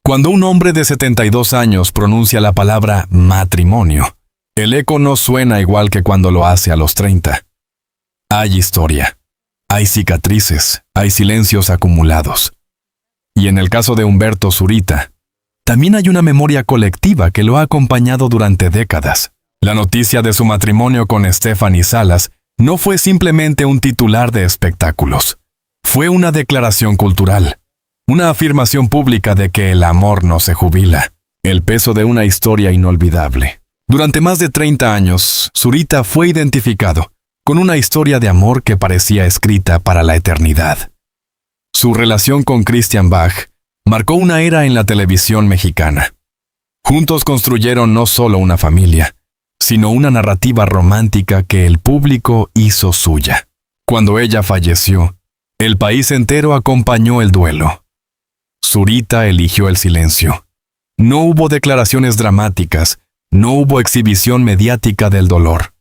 Cuando un hombre de 72 años pronuncia la palabra matrimonio, el eco no suena igual que cuando lo hace a los 30. Hay historia, hay cicatrices, hay silencios acumulados. Y en el caso de Humberto Zurita, también hay una memoria colectiva que lo ha acompañado durante décadas. La noticia de su matrimonio con Stephanie Salas no fue simplemente un titular de espectáculos. Fue una declaración cultural, una afirmación pública de que el amor no se jubila, el peso de una historia inolvidable. Durante más de 30 años, Zurita fue identificado con una historia de amor que parecía escrita para la eternidad. Su relación con Christian Bach marcó una era en la televisión mexicana. Juntos construyeron no solo una familia, sino una narrativa romántica que el público hizo suya. Cuando ella falleció, el país entero acompañó el duelo. Zurita eligió el silencio. No hubo declaraciones dramáticas, no hubo exhibición mediática del dolor.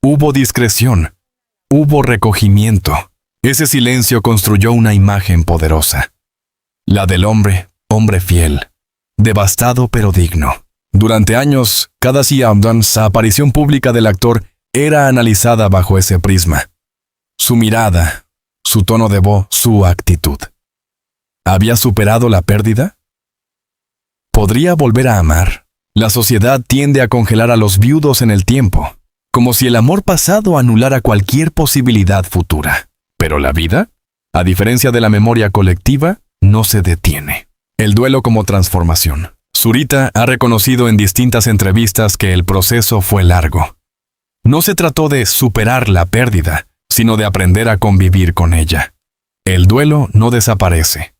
Hubo discreción, hubo recogimiento. Ese silencio construyó una imagen poderosa. La del hombre fiel, devastado pero digno. Durante años, cada aparición pública del actor era analizada bajo ese prisma. Su mirada, su tono de voz, su actitud. ¿Había superado la pérdida? ¿Podría volver a amar? La sociedad tiende a congelar a los viudos en el tiempo, como si el amor pasado anulara cualquier posibilidad futura. Pero la vida, a diferencia de la memoria colectiva, no se detiene. El duelo como transformación. Zurita ha reconocido en distintas entrevistas que el proceso fue largo. No se trató de superar la pérdida, sino de aprender a convivir con ella. El duelo no desaparece.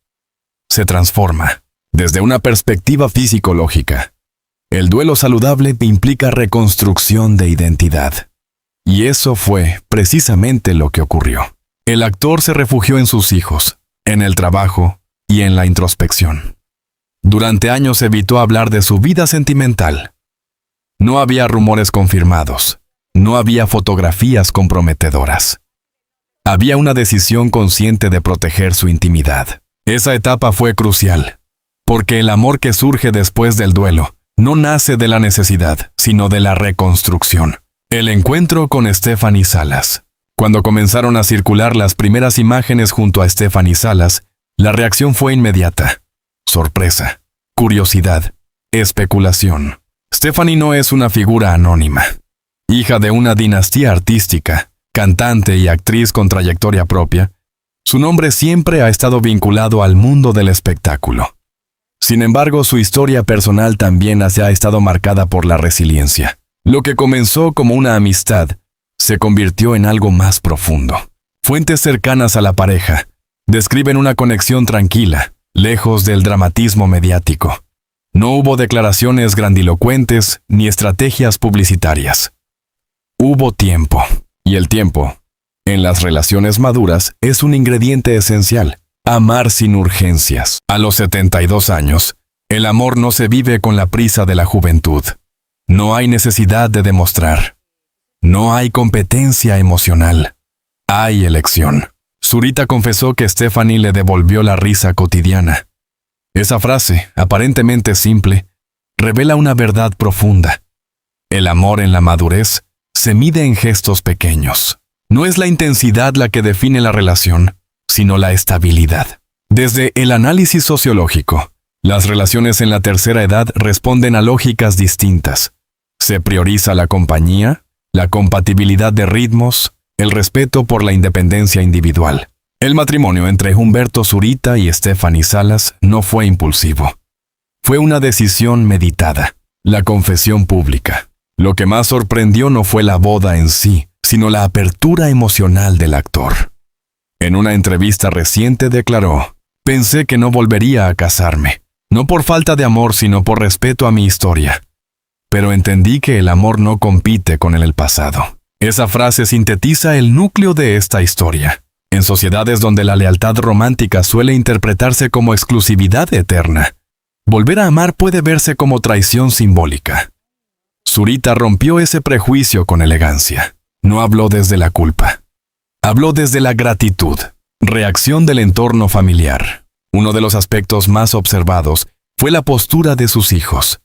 Se transforma. Desde una perspectiva fisiológica, el duelo saludable implica reconstrucción de identidad. Y eso fue precisamente lo que ocurrió. El actor se refugió en sus hijos, en el trabajo y en la introspección. Durante años evitó hablar de su vida sentimental. No había rumores confirmados, no había fotografías comprometedoras. Había una decisión consciente de proteger su intimidad. Esa etapa fue crucial, porque el amor que surge después del duelo no nace de la necesidad, sino de la reconstrucción. El encuentro con Stephanie Salas. Cuando comenzaron a circular las primeras imágenes junto a Stephanie Salas, la reacción fue inmediata. Sorpresa, curiosidad, especulación. Stephanie no es una figura anónima. Hija de una dinastía artística, cantante y actriz con trayectoria propia, su nombre siempre ha estado vinculado al mundo del espectáculo. Sin embargo, su historia personal también se ha estado marcada por la resiliencia. Lo que comenzó como una amistad se convirtió en algo más profundo. Fuentes cercanas a la pareja describen una conexión tranquila, lejos del dramatismo mediático. No hubo declaraciones grandilocuentes ni estrategias publicitarias. Hubo tiempo, y el tiempo, en las relaciones maduras, es un ingrediente esencial. Amar sin urgencias. A los 72 años, el amor no se vive con la prisa de la juventud. No hay necesidad de demostrar. No hay competencia emocional. Hay elección. Zurita confesó que Stephanie le devolvió la risa cotidiana. Esa frase, aparentemente simple, revela una verdad profunda. El amor en la madurez se mide en gestos pequeños. No es la intensidad la que define la relación, sino la estabilidad. Desde el análisis sociológico, las relaciones en la tercera edad responden a lógicas distintas. Se prioriza la compañía, la compatibilidad de ritmos, el respeto por la independencia individual. El matrimonio entre Humberto Zurita y Stephanie Salas no fue impulsivo. Fue una decisión meditada, la confesión pública. Lo que más sorprendió no fue la boda en sí, sino la apertura emocional del actor. En una entrevista reciente declaró: «Pensé que no volvería a casarme, no por falta de amor, sino por respeto a mi historia. Pero entendí que el amor no compite con el pasado». Esa frase sintetiza el núcleo de esta historia. En sociedades donde la lealtad romántica suele interpretarse como exclusividad eterna, volver a amar puede verse como traición simbólica. Zurita rompió ese prejuicio con elegancia. No habló desde la culpa. Habló desde la gratitud. Reacción del entorno familiar. Uno de los aspectos más observados fue la postura de sus hijos.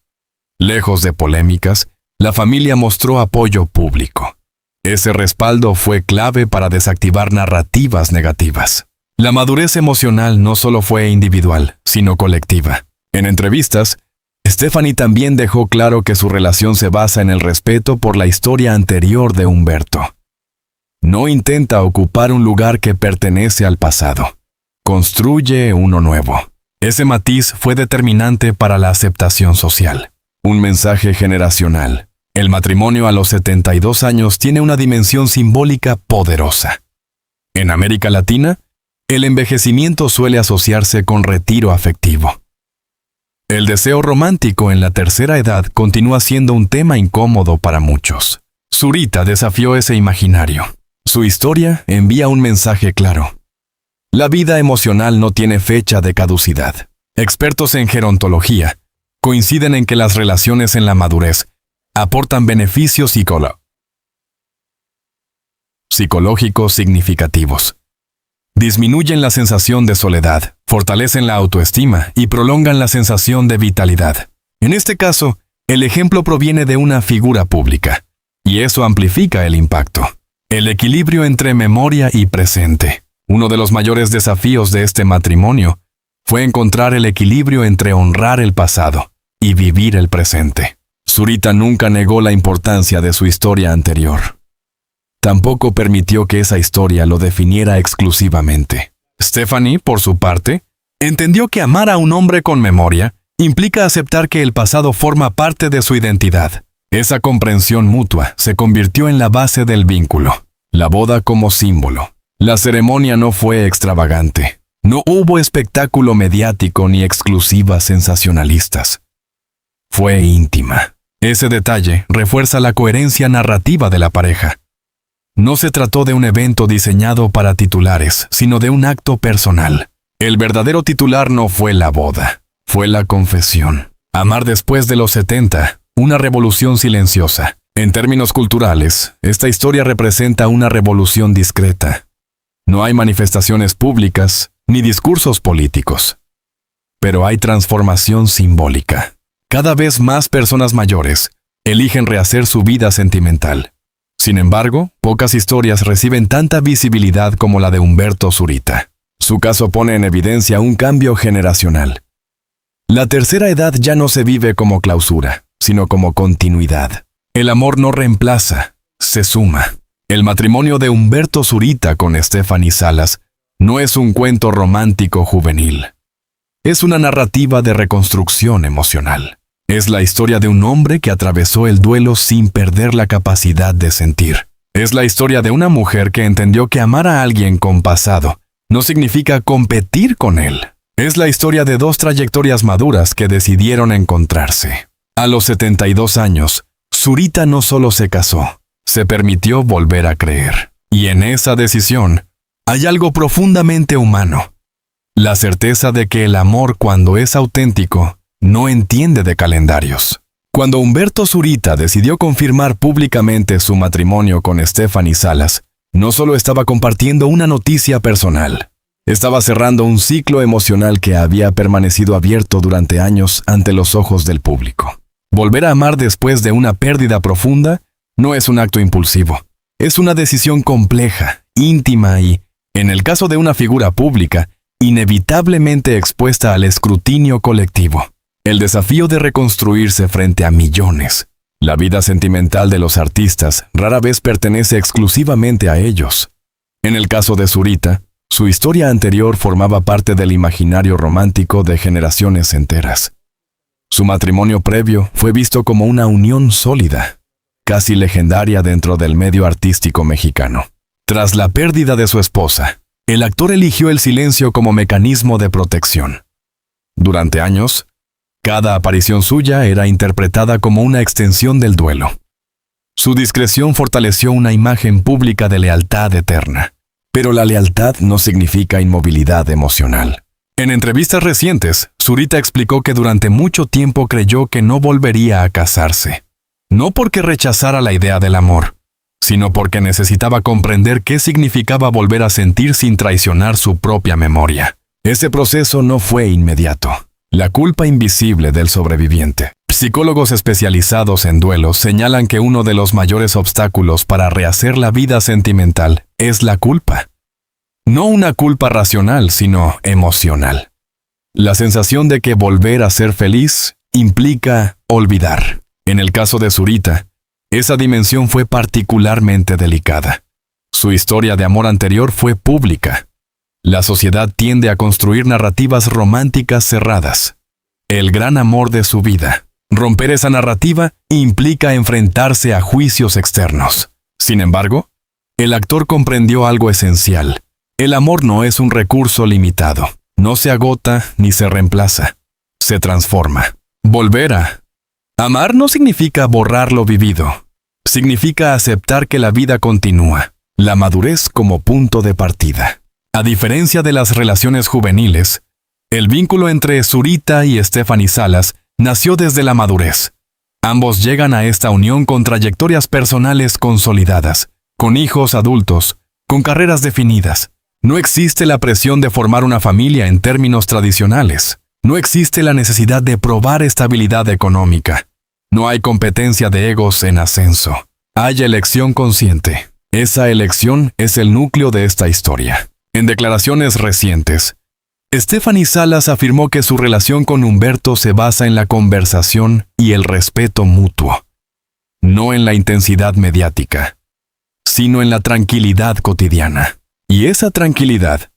Lejos de polémicas, la familia mostró apoyo público. Ese respaldo fue clave para desactivar narrativas negativas. La madurez emocional no solo fue individual, sino colectiva. En entrevistas, Stephanie también dejó claro que su relación se basa en el respeto por la historia anterior de Humberto. No intenta ocupar un lugar que pertenece al pasado. Construye uno nuevo. Ese matiz fue determinante para la aceptación social. Un mensaje generacional. El matrimonio a los 72 años tiene una dimensión simbólica poderosa. En América Latina, el envejecimiento suele asociarse con retiro afectivo. El deseo romántico en la tercera edad continúa siendo un tema incómodo para muchos. Zurita desafió ese imaginario. Su historia envía un mensaje claro. La vida emocional no tiene fecha de caducidad. Expertos en gerontología coinciden en que las relaciones en la madurez aportan beneficios psicológicos significativos. Disminuyen la sensación de soledad, fortalecen la autoestima y prolongan la sensación de vitalidad. En este caso, el ejemplo proviene de una figura pública, y eso amplifica el impacto. El equilibrio entre memoria y presente. Uno de los mayores desafíos de este matrimonio fue encontrar el equilibrio entre honrar el pasado y vivir el presente. Zurita nunca negó la importancia de su historia anterior. Tampoco permitió que esa historia lo definiera exclusivamente. Stephanie, por su parte, entendió que amar a un hombre con memoria implica aceptar que el pasado forma parte de su identidad. Esa comprensión mutua se convirtió en la base del vínculo. La boda como símbolo. La ceremonia no fue extravagante. No hubo espectáculo mediático ni exclusivas sensacionalistas. Fue íntima. Ese detalle refuerza la coherencia narrativa de la pareja. No se trató de un evento diseñado para titulares, sino de un acto personal. El verdadero titular no fue la boda, fue la confesión. Amar después de los 70, una revolución silenciosa. En términos culturales, esta historia representa una revolución discreta. No hay manifestaciones públicas ni discursos políticos. Pero hay transformación simbólica. Cada vez más personas mayores eligen rehacer su vida sentimental. Sin embargo, pocas historias reciben tanta visibilidad como la de Humberto Zurita. Su caso pone en evidencia un cambio generacional. La tercera edad ya no se vive como clausura, sino como continuidad. El amor no reemplaza, se suma. El matrimonio de Humberto Zurita con Stephanie Salas no es un cuento romántico juvenil. Es una narrativa de reconstrucción emocional. Es la historia de un hombre que atravesó el duelo sin perder la capacidad de sentir. Es la historia de una mujer que entendió que amar a alguien con pasado no significa competir con él. Es la historia de dos trayectorias maduras que decidieron encontrarse. A los 72 años, Zurita no solo se casó, se permitió volver a creer. Y en esa decisión hay algo profundamente humano. La certeza de que el amor, cuando es auténtico, no entiende de calendarios. Cuando Humberto Zurita decidió confirmar públicamente su matrimonio con Stephanie Salas, no solo estaba compartiendo una noticia personal, estaba cerrando un ciclo emocional que había permanecido abierto durante años ante los ojos del público. Volver a amar después de una pérdida profunda no es un acto impulsivo, es una decisión compleja, íntima y, en el caso de una figura pública, inevitablemente expuesta al escrutinio colectivo. El desafío de reconstruirse frente a millones. La vida sentimental de los artistas rara vez pertenece exclusivamente a ellos. En el caso de Zurita, su historia anterior formaba parte del imaginario romántico de generaciones enteras. Su matrimonio previo fue visto como una unión sólida, casi legendaria dentro del medio artístico mexicano. Tras la pérdida de su esposa, el actor eligió el silencio como mecanismo de protección. Durante años, cada aparición suya era interpretada como una extensión del duelo. Su discreción fortaleció una imagen pública de lealtad eterna. Pero la lealtad no significa inmovilidad emocional. En entrevistas recientes, Zurita explicó que durante mucho tiempo creyó que no volvería a casarse. No porque rechazara la idea del amor, sino porque necesitaba comprender qué significaba volver a sentir sin traicionar su propia memoria. Ese proceso no fue inmediato. La culpa invisible del sobreviviente. Psicólogos especializados en duelos señalan que uno de los mayores obstáculos para rehacer la vida sentimental es la culpa. No una culpa racional, sino emocional. La sensación de que volver a ser feliz implica olvidar. En el caso de Zurita, esa dimensión fue particularmente delicada. Su historia de amor anterior fue pública. La sociedad tiende a construir narrativas románticas cerradas. El gran amor de su vida. Romper esa narrativa implica enfrentarse a juicios externos. Sin embargo, el actor comprendió algo esencial. El amor no es un recurso limitado. No se agota ni se reemplaza. Se transforma. Volver a amar no significa borrar lo vivido. Significa aceptar que la vida continúa. La madurez como punto de partida. A diferencia de las relaciones juveniles, el vínculo entre Zurita y Stephanie Salas nació desde la madurez. Ambos llegan a esta unión con trayectorias personales consolidadas, con hijos adultos, con carreras definidas. No existe la presión de formar una familia en términos tradicionales. No existe la necesidad de probar estabilidad económica. No hay competencia de egos en ascenso. Hay elección consciente. Esa elección es el núcleo de esta historia. En declaraciones recientes, Stephanie Salas afirmó que su relación con Humberto se basa en la conversación y el respeto mutuo, no en la intensidad mediática, sino en la tranquilidad cotidiana. Y esa tranquilidad,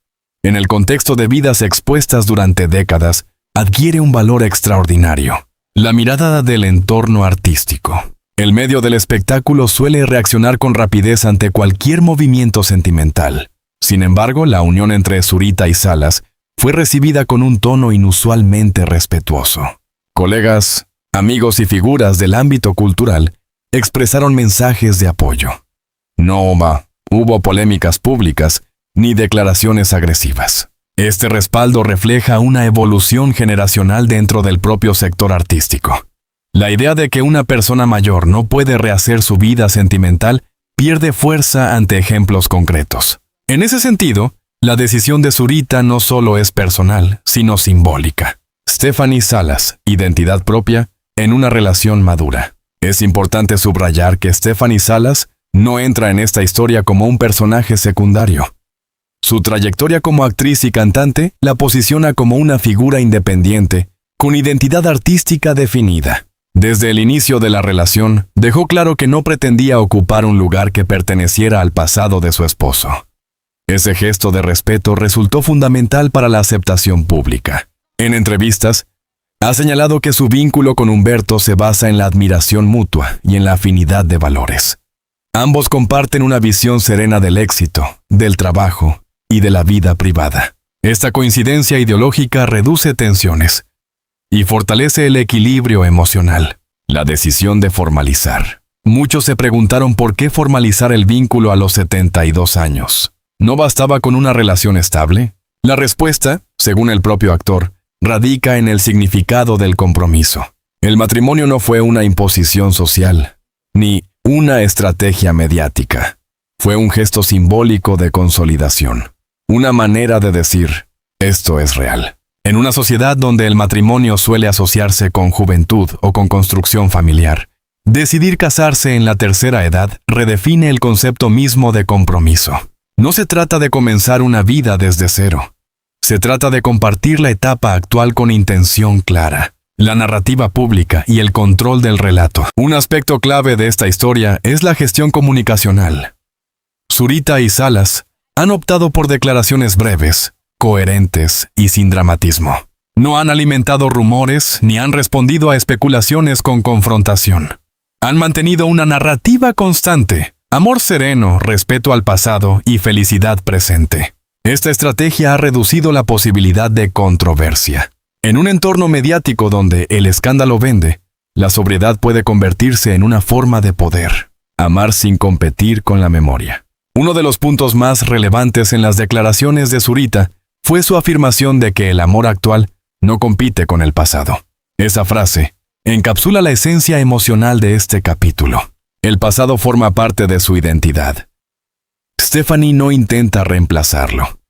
en el contexto de vidas expuestas durante décadas, adquiere un valor extraordinario. La mirada del entorno artístico. El medio del espectáculo suele reaccionar con rapidez ante cualquier movimiento sentimental. Sin embargo, la unión entre Zurita y Salas fue recibida con un tono inusualmente respetuoso. Colegas, amigos y figuras del ámbito cultural expresaron mensajes de apoyo. No hubo polémicas públicas ni declaraciones agresivas. Este respaldo refleja una evolución generacional dentro del propio sector artístico. La idea de que una persona mayor no puede rehacer su vida sentimental pierde fuerza ante ejemplos concretos. En ese sentido, la decisión de Zurita no solo es personal, sino simbólica. Stephanie Salas, identidad propia, en una relación madura. Es importante subrayar que Stephanie Salas no entra en esta historia como un personaje secundario. Su trayectoria como actriz y cantante la posiciona como una figura independiente, con identidad artística definida. Desde el inicio de la relación, dejó claro que no pretendía ocupar un lugar que perteneciera al pasado de su esposo. Ese gesto de respeto resultó fundamental para la aceptación pública. En entrevistas, ha señalado que su vínculo con Humberto se basa en la admiración mutua y en la afinidad de valores. Ambos comparten una visión serena del éxito, del trabajo y de la vida privada. Esta coincidencia ideológica reduce tensiones y fortalece el equilibrio emocional. La decisión de formalizar. Muchos se preguntaron por qué formalizar el vínculo a los 72 años. ¿No bastaba con una relación estable? La respuesta, según el propio actor, radica en el significado del compromiso. El matrimonio no fue una imposición social, ni una estrategia mediática. Fue un gesto simbólico de consolidación. Una manera de decir, esto es real. En una sociedad donde el matrimonio suele asociarse con juventud o con construcción familiar, decidir casarse en la tercera edad redefine el concepto mismo de compromiso. No se trata de comenzar una vida desde cero. Se trata de compartir la etapa actual con intención clara. La narrativa pública y el control del relato. Un aspecto clave de esta historia es la gestión comunicacional. Zurita y Salas han optado por declaraciones breves, coherentes y sin dramatismo. No han alimentado rumores ni han respondido a especulaciones con confrontación. Han mantenido una narrativa constante. Amor sereno, respeto al pasado y felicidad presente. Esta estrategia ha reducido la posibilidad de controversia. En un entorno mediático donde el escándalo vende, la sobriedad puede convertirse en una forma de poder. Amar sin competir con la memoria. Uno de los puntos más relevantes en las declaraciones de Zurita fue su afirmación de que el amor actual no compite con el pasado. Esa frase encapsula la esencia emocional de este capítulo. El pasado forma parte de su identidad. Stephanie no intenta reemplazarlo.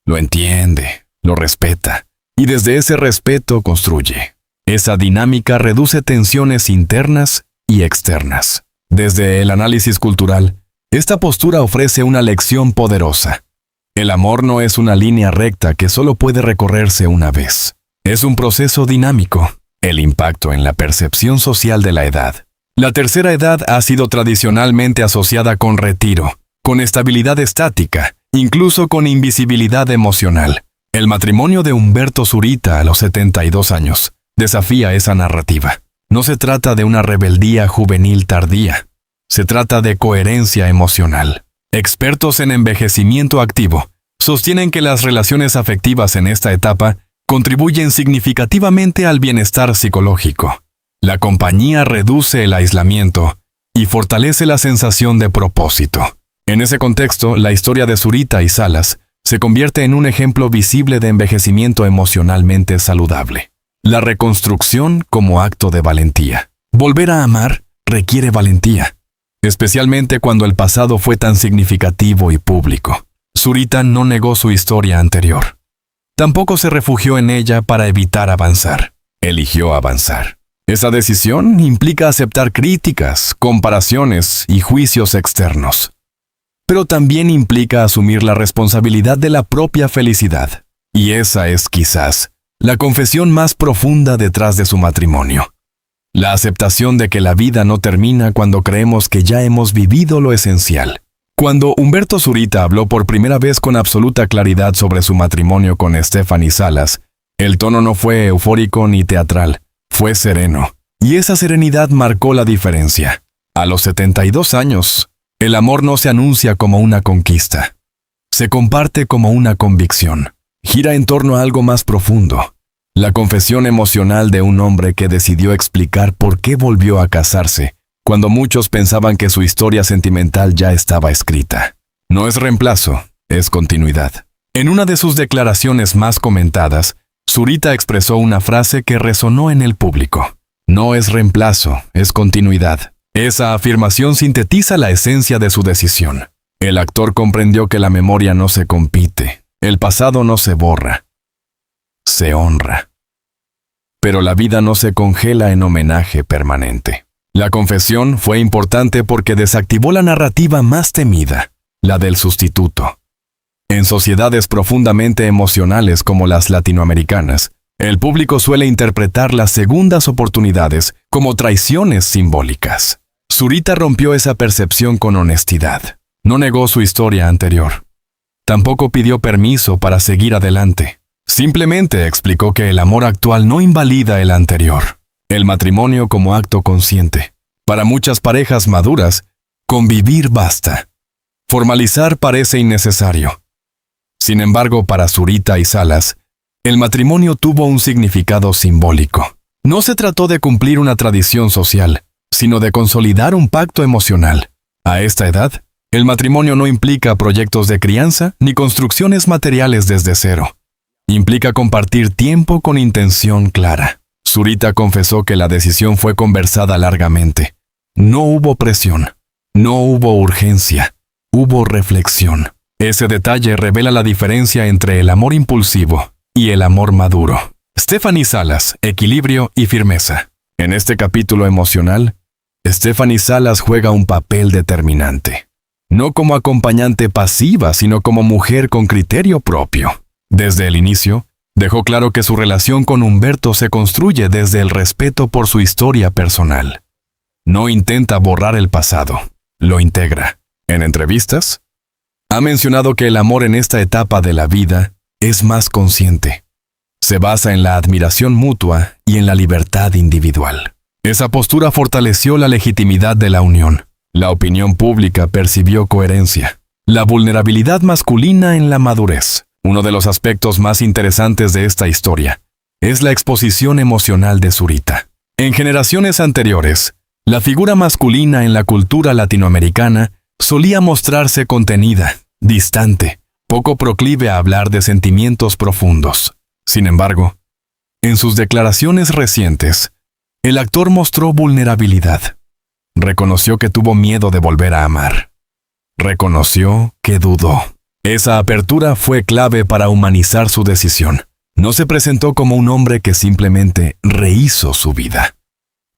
Lo entiende, lo respeta, y desde ese respeto construye. Esa dinámica reduce tensiones internas y externas. Desde el análisis cultural, esta postura ofrece una lección poderosa. El amor no es una línea recta que solo puede recorrerse una vez. Es un proceso dinámico. El impacto en la percepción social de la edad. La tercera edad ha sido tradicionalmente asociada con retiro, con estabilidad estática, incluso con invisibilidad emocional. El matrimonio de Humberto Zurita a los 72 años desafía esa narrativa. No se trata de una rebeldía juvenil tardía. Se trata de coherencia emocional. Expertos en envejecimiento activo sostienen que las relaciones afectivas en esta etapa contribuyen significativamente al bienestar psicológico. La compañía reduce el aislamiento y fortalece la sensación de propósito. En ese contexto, la historia de Zurita y Salas se convierte en un ejemplo visible de envejecimiento emocionalmente saludable. La reconstrucción como acto de valentía. Volver a amar requiere valentía, especialmente cuando el pasado fue tan significativo y público. Zurita no negó su historia anterior. Tampoco se refugió en ella para evitar avanzar. Eligió avanzar. Esa decisión implica aceptar críticas, comparaciones y juicios externos. Pero también implica asumir la responsabilidad de la propia felicidad. Y esa es, quizás, la confesión más profunda detrás de su matrimonio. La aceptación de que la vida no termina cuando creemos que ya hemos vivido lo esencial. Cuando Humberto Zurita habló por primera vez con absoluta claridad sobre su matrimonio con Stephanie Salas, el tono no fue eufórico ni teatral, fue sereno. Y esa serenidad marcó la diferencia. A los 72 años, el amor no se anuncia como una conquista. Se comparte como una convicción. Gira en torno a algo más profundo. La confesión emocional de un hombre que decidió explicar por qué volvió a casarse, cuando muchos pensaban que su historia sentimental ya estaba escrita. No es reemplazo, es continuidad. En una de sus declaraciones más comentadas, Zurita expresó una frase que resonó en el público. No es reemplazo, es continuidad. Esa afirmación sintetiza la esencia de su decisión. El actor comprendió que la memoria no se compite, el pasado no se borra, se honra. Pero la vida no se congela en homenaje permanente. La confesión fue importante porque desactivó la narrativa más temida, la del sustituto. En sociedades profundamente emocionales como las latinoamericanas, el público suele interpretar las segundas oportunidades como traiciones simbólicas. Zurita rompió esa percepción con honestidad. No negó su historia anterior. Tampoco pidió permiso para seguir adelante. Simplemente explicó que el amor actual no invalida el anterior. El matrimonio como acto consciente. Para muchas parejas maduras, convivir basta. Formalizar parece innecesario. Sin embargo, para Zurita y Salas, el matrimonio tuvo un significado simbólico. No se trató de cumplir una tradición social, sino de consolidar un pacto emocional. A esta edad, el matrimonio no implica proyectos de crianza ni construcciones materiales desde cero. Implica compartir tiempo con intención clara. Zurita confesó que la decisión fue conversada largamente. No hubo presión, no hubo urgencia, hubo reflexión. Ese detalle revela la diferencia entre el amor impulsivo y el amor maduro. Stephanie Salas, equilibrio y firmeza. En este capítulo emocional, Stephanie Salas juega un papel determinante. No como acompañante pasiva, sino como mujer con criterio propio. Desde el inicio, dejó claro que su relación con Humberto se construye desde el respeto por su historia personal. No intenta borrar el pasado, lo integra. En entrevistas, ha mencionado que el amor en esta etapa de la vida es más consciente. Se basa en la admiración mutua y en la libertad individual. Esa postura fortaleció la legitimidad de la unión. La opinión pública percibió coherencia. La vulnerabilidad masculina en la madurez. Uno de los aspectos más interesantes de esta historia es la exposición emocional de Zurita. En generaciones anteriores, la figura masculina en la cultura latinoamericana solía mostrarse contenida, distante, poco proclive a hablar de sentimientos profundos. Sin embargo, en sus declaraciones recientes, el actor mostró vulnerabilidad. Reconoció que tuvo miedo de volver a amar. Reconoció que dudó. Esa apertura fue clave para humanizar su decisión. No se presentó como un hombre que simplemente rehizo su vida.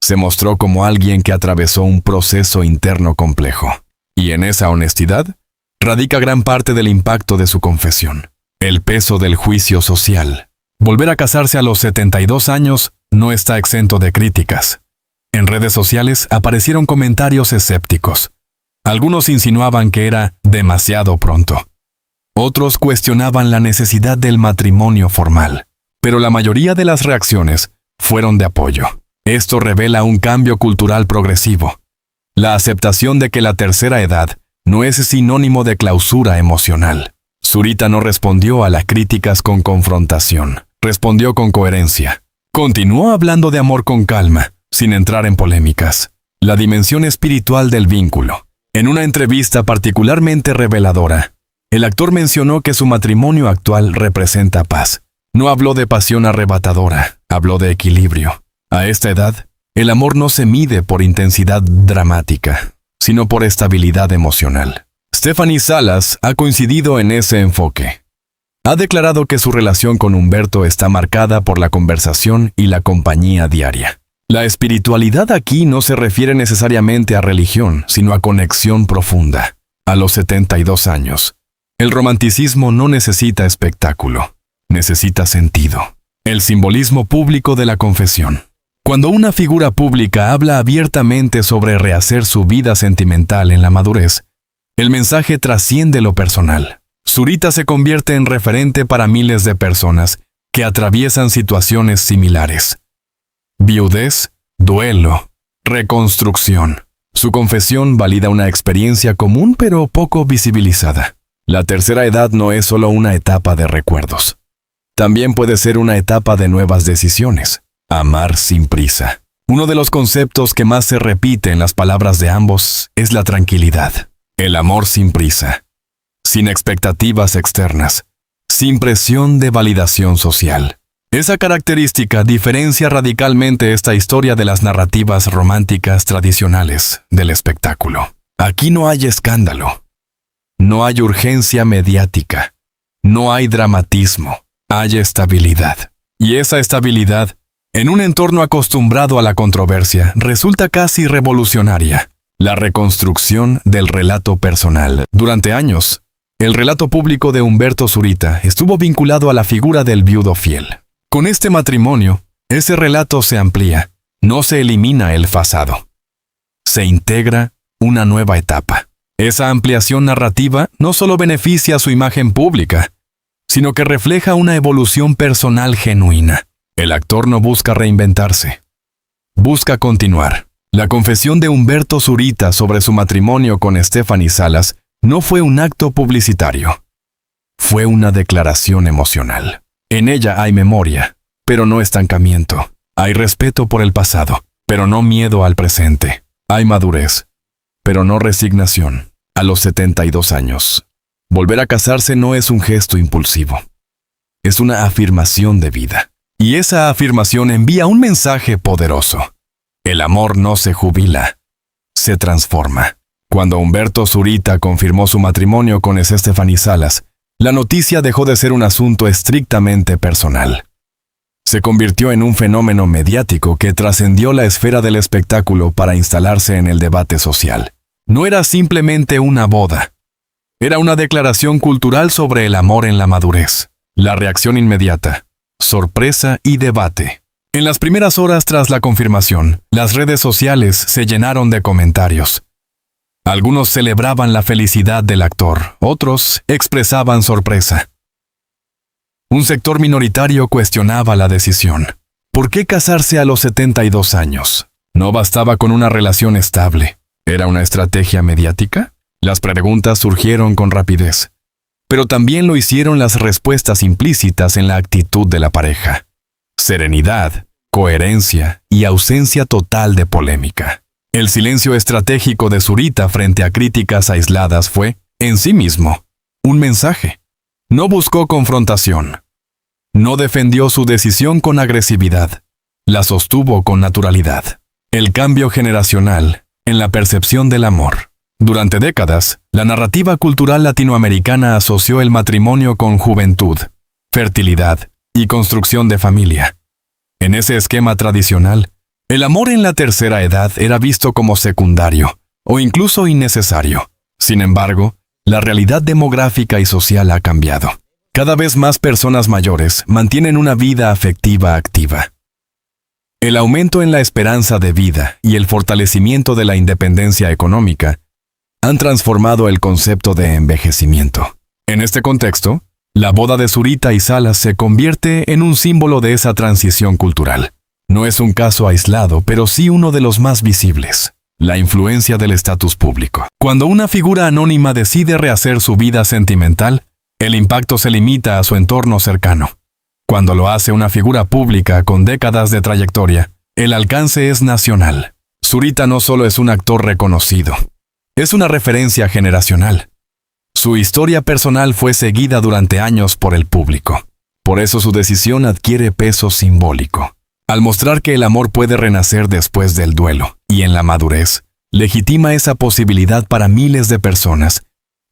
Se mostró como alguien que atravesó un proceso interno complejo. Y en esa honestidad radica gran parte del impacto de su confesión. El peso del juicio social. Volver a casarse a los 72 años no está exento de críticas. En redes sociales aparecieron comentarios escépticos. Algunos insinuaban que era demasiado pronto. Otros cuestionaban la necesidad del matrimonio formal. Pero la mayoría de las reacciones fueron de apoyo. Esto revela un cambio cultural progresivo. La aceptación de que la tercera edad no es sinónimo de clausura emocional. Zurita no respondió a las críticas con confrontación. Respondió con coherencia. Continuó hablando de amor con calma, sin entrar en polémicas. La dimensión espiritual del vínculo. En una entrevista particularmente reveladora, el actor mencionó que su matrimonio actual representa paz. No habló de pasión arrebatadora, habló de equilibrio. A esta edad, el amor no se mide por intensidad dramática, sino por estabilidad emocional. Stephanie Salas ha coincidido en ese enfoque. Ha declarado que su relación con Humberto está marcada por la conversación y la compañía diaria. La espiritualidad aquí no se refiere necesariamente a religión, sino a conexión profunda. A los 72 años, el romanticismo no necesita espectáculo, necesita sentido. El simbolismo público de la confesión. Cuando una figura pública habla abiertamente sobre rehacer su vida sentimental en la madurez, el mensaje trasciende lo personal. Zurita se convierte en referente para miles de personas que atraviesan situaciones similares. Viudez, duelo, reconstrucción. Su confesión valida una experiencia común pero poco visibilizada. La tercera edad no es solo una etapa de recuerdos. También puede ser una etapa de nuevas decisiones. Amar sin prisa. Uno de los conceptos que más se repite en las palabras de ambos es la tranquilidad. El amor sin prisa. Sin expectativas externas. Sin presión de validación social. Esa característica diferencia radicalmente esta historia de las narrativas románticas tradicionales del espectáculo. Aquí no hay escándalo. No hay urgencia mediática. No hay dramatismo. Hay estabilidad. Y esa estabilidad, en un entorno acostumbrado a la controversia, resulta casi revolucionaria. La reconstrucción del relato personal. Durante años, el relato público de Humberto Zurita estuvo vinculado a la figura del viudo fiel. Con este matrimonio, ese relato se amplía, no se elimina el pasado. Se integra una nueva etapa. Esa ampliación narrativa no solo beneficia su imagen pública, sino que refleja una evolución personal genuina. El actor no busca reinventarse. Busca continuar. La confesión de Humberto Zurita sobre su matrimonio con Stephanie Salas no fue un acto publicitario. Fue una declaración emocional. En ella hay memoria, pero no estancamiento. Hay respeto por el pasado, pero no miedo al presente. Hay madurez, pero no resignación. A los 72 años, volver a casarse no es un gesto impulsivo. Es una afirmación de vida. Y esa afirmación envía un mensaje poderoso. El amor no se jubila, se transforma. Cuando Humberto Zurita confirmó su matrimonio con Stephanie Salas, la noticia dejó de ser un asunto estrictamente personal. Se convirtió en un fenómeno mediático que trascendió la esfera del espectáculo para instalarse en el debate social. No era simplemente una boda. Era una declaración cultural sobre el amor en la madurez. La reacción inmediata, sorpresa y debate. En las primeras horas tras la confirmación, las redes sociales se llenaron de comentarios. Algunos celebraban la felicidad del actor, otros expresaban sorpresa. Un sector minoritario cuestionaba la decisión. ¿Por qué casarse a los 72 años? ¿No bastaba con una relación estable? ¿Era una estrategia mediática? Las preguntas surgieron con rapidez. Pero también lo hicieron las respuestas implícitas en la actitud de la pareja. Serenidad, coherencia y ausencia total de polémica. El silencio estratégico de Zurita frente a críticas aisladas fue, en sí mismo, un mensaje. No buscó confrontación. No defendió su decisión con agresividad. La sostuvo con naturalidad. El cambio generacional en la percepción del amor. Durante décadas, la narrativa cultural latinoamericana asoció el matrimonio con juventud, fertilidad y construcción de familia. En ese esquema tradicional, el amor en la tercera edad era visto como secundario o incluso innecesario. Sin embargo, la realidad demográfica y social ha cambiado. Cada vez más personas mayores mantienen una vida afectiva activa. El aumento en la esperanza de vida y el fortalecimiento de la independencia económica han transformado el concepto de envejecimiento. En este contexto, la boda de Zurita y Salas se convierte en un símbolo de esa transición cultural. No es un caso aislado, pero sí uno de los más visibles. La influencia del estatus público. Cuando una figura anónima decide rehacer su vida sentimental, el impacto se limita a su entorno cercano. Cuando lo hace una figura pública con décadas de trayectoria, el alcance es nacional. Zurita no solo es un actor reconocido, es una referencia generacional. Su historia personal fue seguida durante años por el público. Por eso su decisión adquiere peso simbólico. Al mostrar que el amor puede renacer después del duelo y en la madurez, legitima esa posibilidad para miles de personas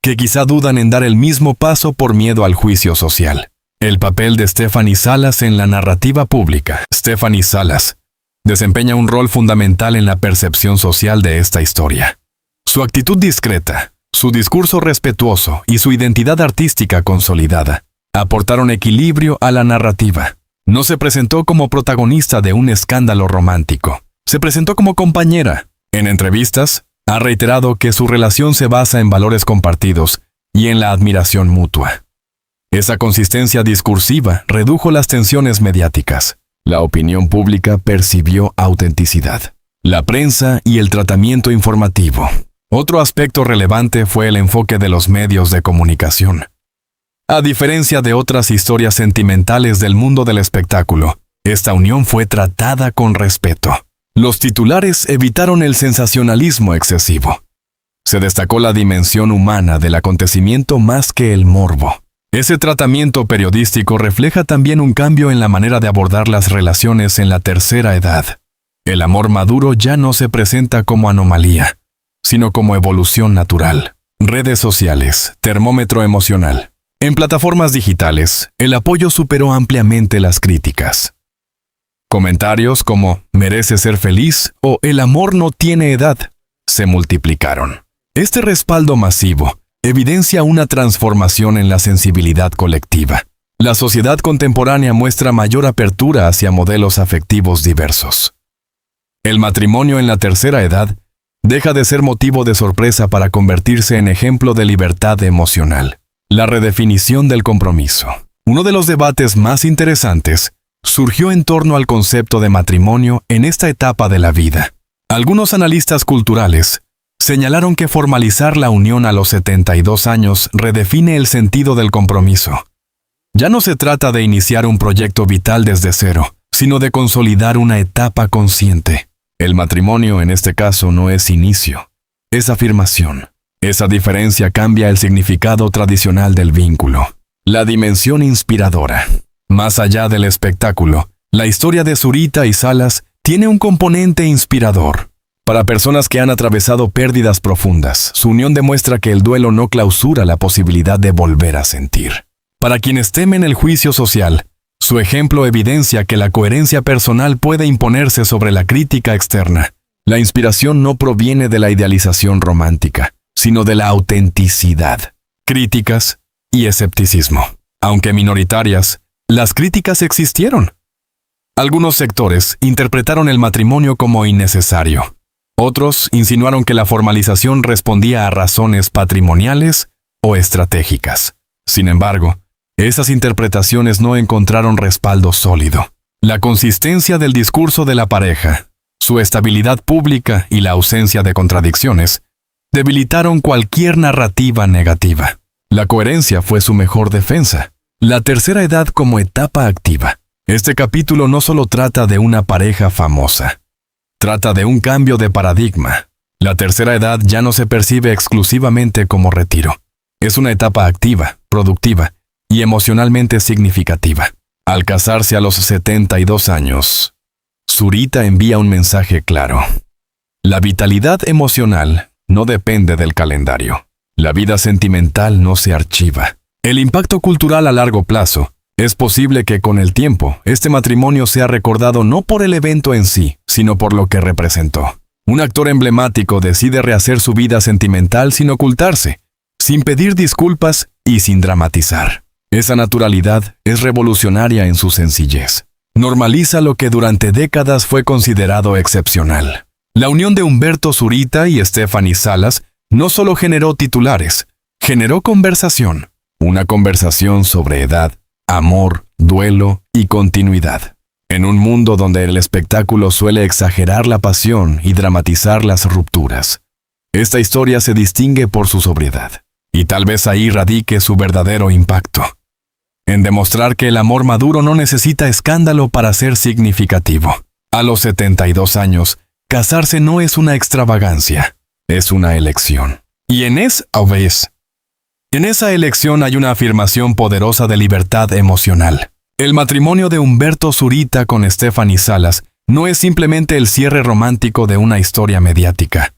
que quizá dudan en dar el mismo paso por miedo al juicio social. El papel de Stephanie Salas en la narrativa pública. Stephanie Salas desempeña un rol fundamental en la percepción social de esta historia. Su actitud discreta, su discurso respetuoso y su identidad artística consolidada aportaron equilibrio a la narrativa. No se presentó como protagonista de un escándalo romántico. Se presentó como compañera. En entrevistas, ha reiterado que su relación se basa en valores compartidos y en la admiración mutua. Esa consistencia discursiva redujo las tensiones mediáticas. La opinión pública percibió autenticidad. La prensa y el tratamiento informativo. Otro aspecto relevante fue el enfoque de los medios de comunicación. A diferencia de otras historias sentimentales del mundo del espectáculo, esta unión fue tratada con respeto. Los titulares evitaron el sensacionalismo excesivo. Se destacó la dimensión humana del acontecimiento más que el morbo. Ese tratamiento periodístico refleja también un cambio en la manera de abordar las relaciones en la tercera edad. El amor maduro ya no se presenta como anomalía, sino como evolución natural. Redes sociales, termómetro emocional. En plataformas digitales, el apoyo superó ampliamente las críticas. Comentarios como «merece ser feliz» o «el amor no tiene edad» se multiplicaron. Este respaldo masivo evidencia una transformación en la sensibilidad colectiva. La sociedad contemporánea muestra mayor apertura hacia modelos afectivos diversos. El matrimonio en la tercera edad deja de ser motivo de sorpresa para convertirse en ejemplo de libertad emocional. La redefinición del compromiso. Uno de los debates más interesantes surgió en torno al concepto de matrimonio en esta etapa de la vida. Algunos analistas culturales señalaron que formalizar la unión a los 72 años redefine el sentido del compromiso. Ya no se trata de iniciar un proyecto vital desde cero, sino de consolidar una etapa consciente. El matrimonio en este caso no es inicio, es afirmación. Esa diferencia cambia el significado tradicional del vínculo. La dimensión inspiradora. Más allá del espectáculo, la historia de Zurita y Salas tiene un componente inspirador. Para personas que han atravesado pérdidas profundas, su unión demuestra que el duelo no clausura la posibilidad de volver a sentir. Para quienes temen el juicio social, su ejemplo evidencia que la coherencia personal puede imponerse sobre la crítica externa. La inspiración no proviene de la idealización romántica, sino de la autenticidad. Críticas y escepticismo. Aunque minoritarias, las críticas existieron. Algunos sectores interpretaron el matrimonio como innecesario. Otros insinuaron que la formalización respondía a razones patrimoniales o estratégicas. Sin embargo, esas interpretaciones no encontraron respaldo sólido. La consistencia del discurso de la pareja, su estabilidad pública y la ausencia de contradicciones debilitaron cualquier narrativa negativa. La coherencia fue su mejor defensa. La tercera edad como etapa activa. Este capítulo no solo trata de una pareja famosa. Trata de un cambio de paradigma. La tercera edad ya no se percibe exclusivamente como retiro. Es una etapa activa, productiva y emocionalmente significativa. Al casarse a los 72 años, Zurita envía un mensaje claro. La vitalidad emocional no depende del calendario. La vida sentimental no se archiva. El impacto cultural a largo plazo Es posible que con el tiempo, este matrimonio sea recordado no por el evento en sí, sino por lo que representó. Un actor emblemático decide rehacer su vida sentimental sin ocultarse, sin pedir disculpas y sin dramatizar. Esa naturalidad es revolucionaria en su sencillez. Normaliza lo que durante décadas fue considerado excepcional. La unión de Humberto Zurita y Stephanie Salas no solo generó titulares, generó conversación. Una conversación sobre edad, amor, duelo y continuidad. En un mundo donde el espectáculo suele exagerar la pasión y dramatizar las rupturas, esta historia se distingue por su sobriedad. Y tal vez ahí radique su verdadero impacto. En demostrar que el amor maduro no necesita escándalo para ser significativo. A los 72 años, casarse no es una extravagancia, es una elección. Y en esa elección hay una afirmación poderosa de libertad emocional. El matrimonio de Humberto Zurita con Stephanie Salas no es simplemente el cierre romántico de una historia mediática.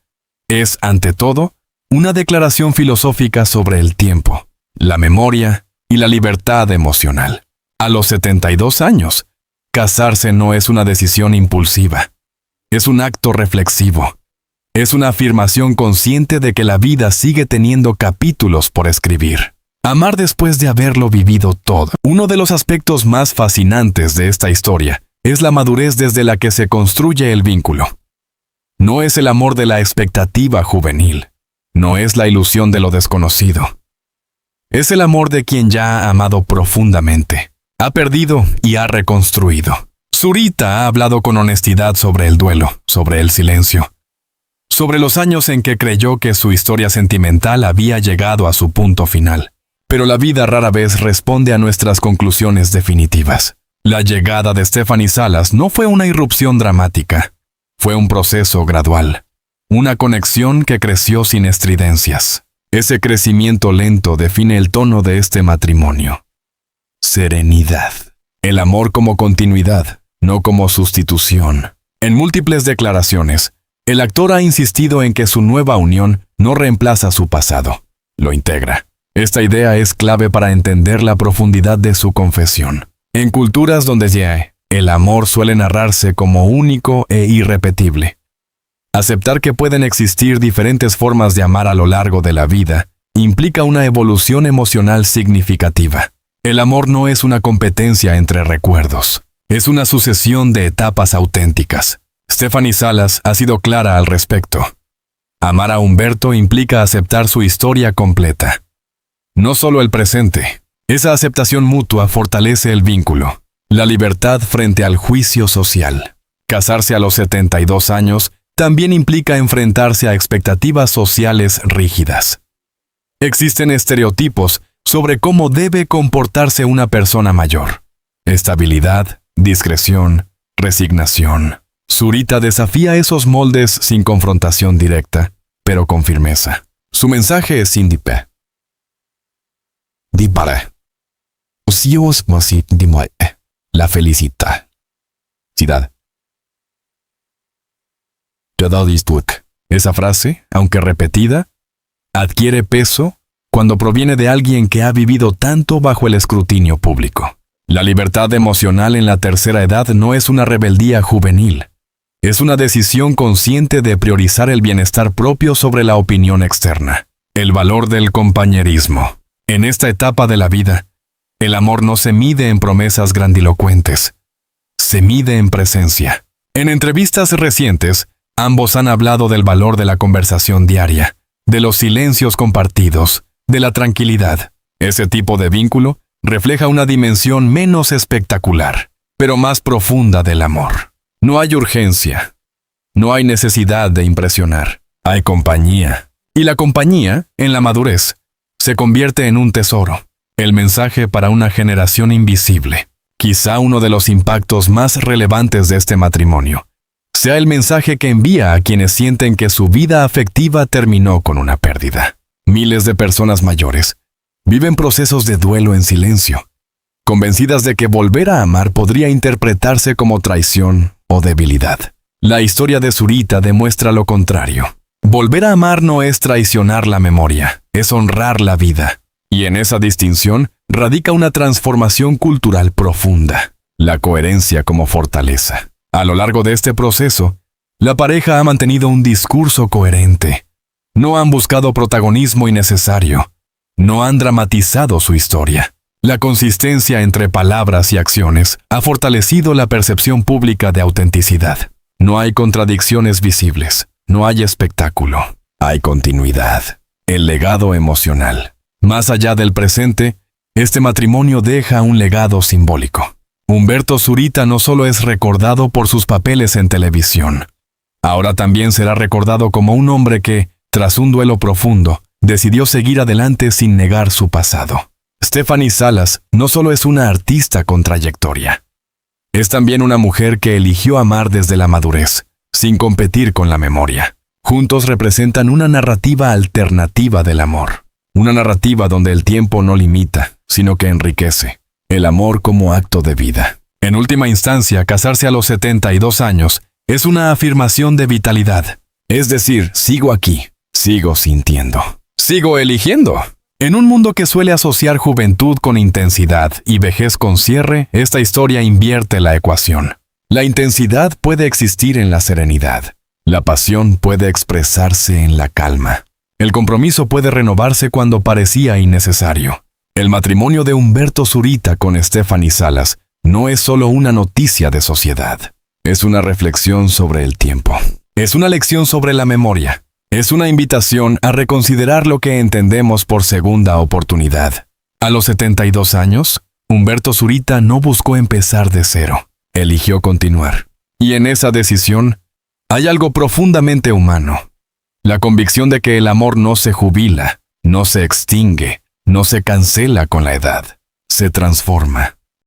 Es, ante todo, una declaración filosófica sobre el tiempo, la memoria y la libertad emocional. A los 72 años, casarse no es una decisión impulsiva. Es un acto reflexivo. Es una afirmación consciente de que la vida sigue teniendo capítulos por escribir. Amar después de haberlo vivido todo. Uno de los aspectos más fascinantes de esta historia es la madurez desde la que se construye el vínculo. No es el amor de la expectativa juvenil. No es la ilusión de lo desconocido. Es el amor de quien ya ha amado profundamente, ha perdido y ha reconstruido. Zurita ha hablado con honestidad sobre el duelo, sobre el silencio, sobre los años en que creyó que su historia sentimental había llegado a su punto final. Pero la vida rara vez responde a nuestras conclusiones definitivas. La llegada de Stephanie Salas no fue una irrupción dramática, fue un proceso gradual. Una conexión que creció sin estridencias. Ese crecimiento lento define el tono de este matrimonio. Serenidad. El amor como continuidad, no como sustitución. En múltiples declaraciones, el actor ha insistido en que su nueva unión no reemplaza su pasado, lo integra. Esta idea es clave para entender la profundidad de su confesión. En culturas donde el amor suele narrarse como único e irrepetible, aceptar que pueden existir diferentes formas de amar a lo largo de la vida implica una evolución emocional significativa. El amor no es una competencia entre recuerdos, es una sucesión de etapas auténticas. Stephanie Salas ha sido clara al respecto. Amar a Humberto implica aceptar su historia completa, no solo el presente. Esa aceptación mutua fortalece el vínculo, la libertad frente al juicio social. Casarse a los 72 años también implica enfrentarse a expectativas sociales rígidas. Existen estereotipos sobre cómo debe comportarse una persona mayor. Estabilidad, discreción, resignación. Zurita desafía esos moldes sin confrontación directa, pero con firmeza. Su mensaje es índipe. La felicidad. Esa frase, aunque repetida, adquiere peso cuando proviene de alguien que ha vivido tanto bajo el escrutinio público. La libertad emocional en la tercera edad no es una rebeldía juvenil. Es una decisión consciente de priorizar el bienestar propio sobre la opinión externa. El valor del compañerismo. En esta etapa de la vida, el amor no se mide en promesas grandilocuentes. Se mide en presencia. En entrevistas recientes, ambos han hablado del valor de la conversación diaria, de los silencios compartidos, de la tranquilidad. Ese tipo de vínculo refleja una dimensión menos espectacular, pero más profunda del amor. No hay urgencia. No hay necesidad de impresionar. Hay compañía. Y la compañía, en la madurez, se convierte en un tesoro. El mensaje para una generación invisible. Quizá uno de los impactos más relevantes de este matrimonio sea el mensaje que envía a quienes sienten que su vida afectiva terminó con una pérdida. Miles de personas mayores viven procesos de duelo en silencio, convencidas de que volver a amar podría interpretarse como traición o debilidad. La historia de Zurita demuestra lo contrario. Volver a amar no es traicionar la memoria, es honrar la vida. Y en esa distinción radica una transformación cultural profunda, la coherencia como fortaleza. A lo largo de este proceso, la pareja ha mantenido un discurso coherente. No han buscado protagonismo innecesario. No han dramatizado su historia. La consistencia entre palabras y acciones ha fortalecido la percepción pública de autenticidad. No hay contradicciones visibles. No hay espectáculo. Hay continuidad. El legado emocional. Más allá del presente, este matrimonio deja un legado simbólico. Humberto Zurita no solo es recordado por sus papeles en televisión. Ahora también será recordado como un hombre que, tras un duelo profundo, decidió seguir adelante sin negar su pasado. Stephanie Salas no solo es una artista con trayectoria. Es también una mujer que eligió amar desde la madurez, sin competir con la memoria. Juntos representan una narrativa alternativa del amor. Una narrativa donde el tiempo no limita, sino que enriquece. El amor como acto de vida. En última instancia, casarse a los 72 años es una afirmación de vitalidad. Es decir, sigo aquí, sigo sintiendo, sigo eligiendo. En un mundo que suele asociar juventud con intensidad y vejez con cierre, esta historia invierte la ecuación. La intensidad puede existir en la serenidad. La pasión puede expresarse en la calma. El compromiso puede renovarse cuando parecía innecesario. El matrimonio de Humberto Zurita con Stephanie Salas no es solo una noticia de sociedad. Es una reflexión sobre el tiempo. Es una lección sobre la memoria. Es una invitación a reconsiderar lo que entendemos por segunda oportunidad. A los 72 años, Humberto Zurita no buscó empezar de cero. Eligió continuar. Y en esa decisión hay algo profundamente humano. La convicción de que el amor no se jubila, no se extingue, no se cancela con la edad. Se transforma.